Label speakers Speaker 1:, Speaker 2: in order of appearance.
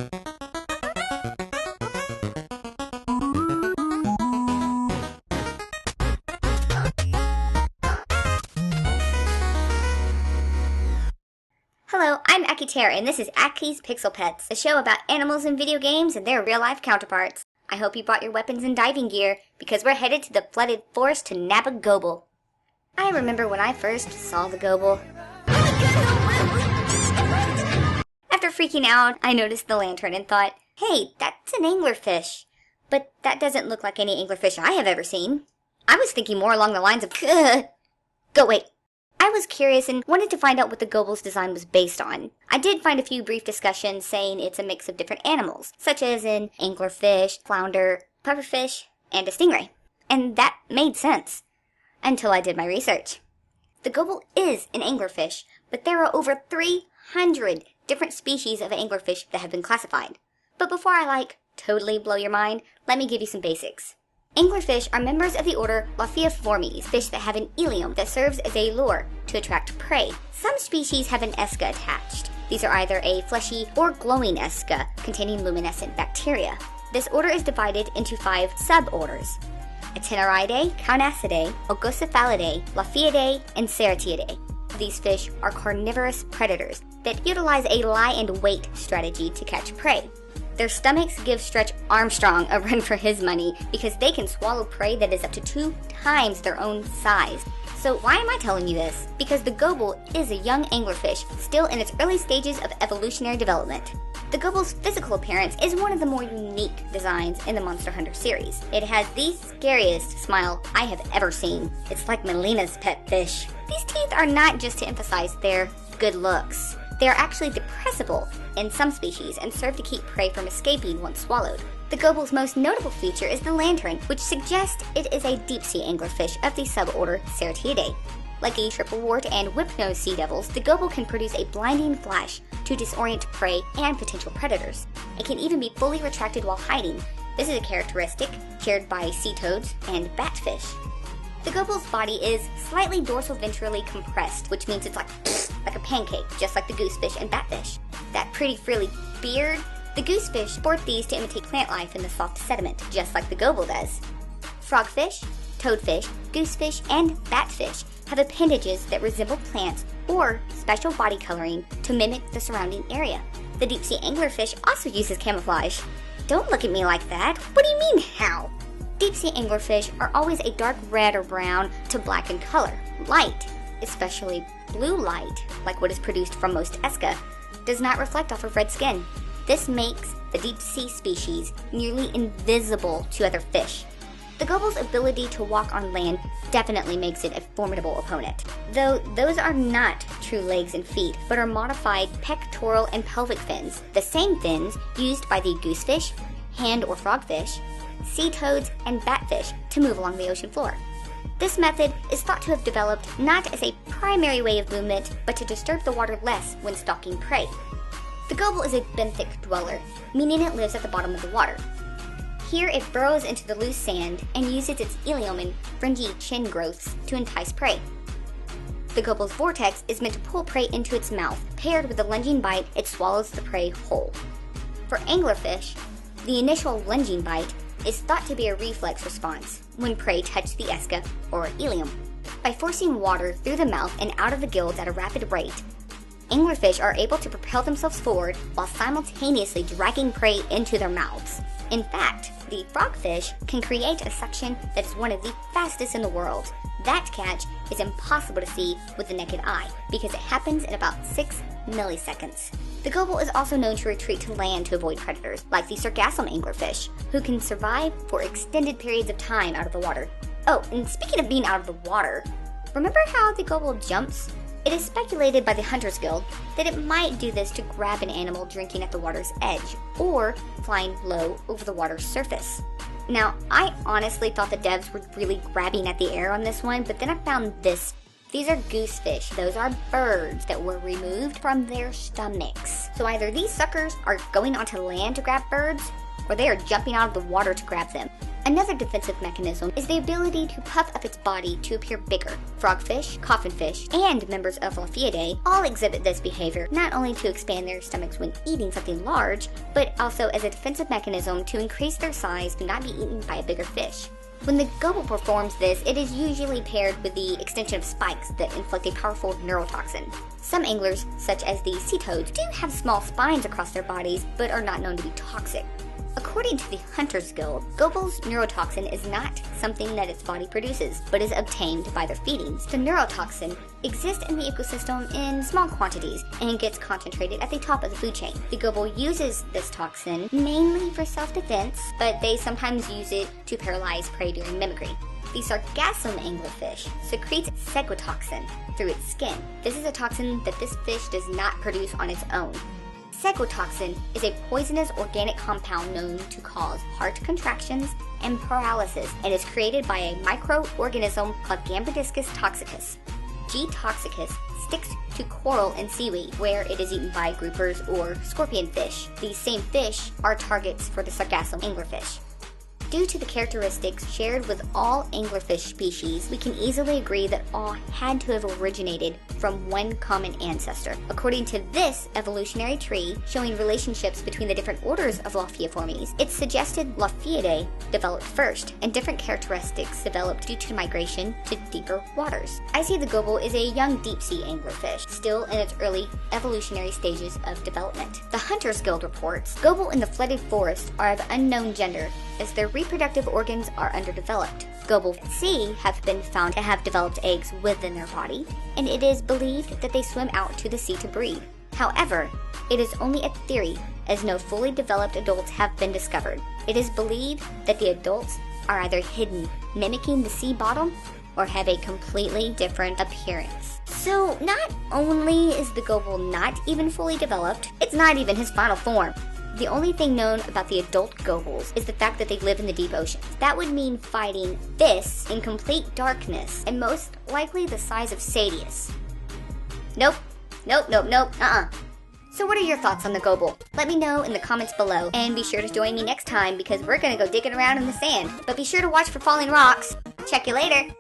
Speaker 1: Hello, I'm Aki Terra, and this is Aki's Pixel Pets, a show about animals in video games and their real-life counterparts. I hope you brought your weapons and diving gear, because we're headed to the flooded forest to nab a Gobul. I remember when I first saw the Gobul. After freaking out, I noticed the lantern and thought, hey, that's an anglerfish. But that doesn't look like any anglerfish I have ever seen. I was thinking more along the lines of, go away. I was curious and wanted to find out what the Gobul's design was based on. I did find a few brief discussions saying it's a mix of different animals, such as an anglerfish, flounder, pufferfish, and a stingray. And that made sense, until I did my research. The Gobul is an anglerfish, but there are over 300 different species of anglerfish that have been classified. But before I totally blow your mind, let me give you some basics. Anglerfish are members of the order Lophiiformes, fish that have an ilium that serves as a lure to attract prey. Some species have an esca attached. These are either a fleshy or glowing esca containing luminescent bacteria. This order is divided into 5 suborders: Atenaridae, Carnassidae, Ogocephalidae, Lophiidae, and Ceratiidae. These fish are carnivorous predators that utilize a lie and wait strategy to catch prey. Their stomachs give Stretch Armstrong a run for his money because they can swallow prey that is up to 2 times their own size. So why am I telling you this? Because the Gobul is a young anglerfish still in its early stages of evolutionary development. The Gobul's physical appearance is one of the more unique designs in the Monster Hunter series. It has the scariest smile I have ever seen. It's like Melina's pet fish. These teeth are not just to emphasize their good looks. They are actually depressible in some species and serve to keep prey from escaping once swallowed. The Gobul's most notable feature is the lantern, which suggests it is a deep-sea anglerfish of the suborder Ceratiidae. Like a triple wart and whip-nosed sea devils, the Gobul can produce a blinding flash to disorient prey and potential predators. It can even be fully retracted while hiding. This is a characteristic shared by sea toads and batfish. The Gobul's body is slightly dorsal-ventrally compressed, which means it's like a pancake, just like the goosefish and batfish. That pretty frilly beard? The goosefish sport these to imitate plant life in the soft sediment, just like the Gobul does. Frogfish, toadfish, goosefish, and batfish have appendages that resemble plants or special body coloring to mimic the surrounding area. The deep-sea anglerfish also uses camouflage. Don't look at me like that. What do you mean, how? Deep-sea anglerfish are always a dark red or brown to black in color. Light, especially blue light, like what is produced from most esca, does not reflect off of red skin. This makes the deep-sea species nearly invisible to other fish. The Gobul's ability to walk on land definitely makes it a formidable opponent, though those are not true legs and feet, but are modified pectoral and pelvic fins, the same fins used by the goosefish, hand or frogfish, sea toads, and batfish to move along the ocean floor. This method is thought to have developed not as a primary way of movement, but to disturb the water less when stalking prey. The Gobul is a benthic dweller, meaning it lives at the bottom of the water. Here it burrows into the loose sand and uses its ilium and fringy chin growths to entice prey. The Gobul's vortex is meant to pull prey into its mouth. Paired with a lunging bite, it swallows the prey whole. For anglerfish, the initial lunging bite is thought to be a reflex response when prey touch the esca or ilium. By forcing water through the mouth and out of the gills at a rapid rate, anglerfish are able to propel themselves forward while simultaneously dragging prey into their mouths. In fact, the frogfish can create a suction that is one of the fastest in the world. That catch is impossible to see with the naked eye because it happens in about 6 milliseconds. The Gobul is also known to retreat to land to avoid predators, like the sargassum anglerfish, who can survive for extended periods of time out of the water. Oh, and speaking of being out of the water, remember how the Gobul jumps? It is speculated by the Hunters Guild that it might do this to grab an animal drinking at the water's edge, or flying low over the water's surface. Now, I honestly thought the devs were really grabbing at the air on this one, but then I found this. These are goosefish. Those are birds that were removed from their stomachs. So either these suckers are going onto land to grab birds, or they are jumping out of the water to grab them. Another defensive mechanism is the ability to puff up its body to appear bigger. Frogfish, coffinfish, and members of Laffiidae all exhibit this behavior, not only to expand their stomachs when eating something large, but also as a defensive mechanism to increase their size to not be eaten by a bigger fish. When the gobul performs this, it is usually paired with the extension of spikes that inflict a powerful neurotoxin. Some anglers, such as the sea toads, do have small spines across their bodies, but are not known to be toxic. According to the Hunters Guild, Gobul's neurotoxin is not something that its body produces, but is obtained by their feedings. The neurotoxin exists in the ecosystem in small quantities and gets concentrated at the top of the food chain. The Gobul uses this toxin mainly for self-defense, but they sometimes use it to paralyze prey during mimicry. The sargassum anglerfish secretes segutoxin through its skin. This is a toxin that this fish does not produce on its own. Segutoxin is a poisonous organic compound known to cause heart contractions and paralysis and is created by a microorganism called Gambardiscus toxicus. G. toxicus sticks to coral and seaweed, where it is eaten by groupers or scorpionfish. These same fish are targets for the sargassum anglerfish. Due to the characteristics shared with all anglerfish species, we can easily agree that all had to have originated from one common ancestor. According to this evolutionary tree, showing relationships between the different orders of Lophiiformes, it suggested Laffiidae developed first, and different characteristics developed due to migration to deeper waters. I see the gobul is a young deep-sea anglerfish, still in its early evolutionary stages of development. The Hunters Guild reports, gobul in the flooded forest are of unknown gender, as their reproductive organs are underdeveloped. Gobul at sea have been found to have developed eggs within their body, and it is believed that they swim out to the sea to breed. However, it is only a theory, as no fully developed adults have been discovered. It is believed that the adults are either hidden, mimicking the sea bottom, or have a completely different appearance. So not only is the gobul not even fully developed, it's not even his final form. The only thing known about the adult gobuls is the fact that they live in the deep oceans. That would mean fighting this in complete darkness, and most likely the size of Sadius. Nope. So what are your thoughts on the gobul? Let me know in the comments below, and be sure to join me next time because we're gonna go digging around in the sand. But be sure to watch for falling rocks. Check you later.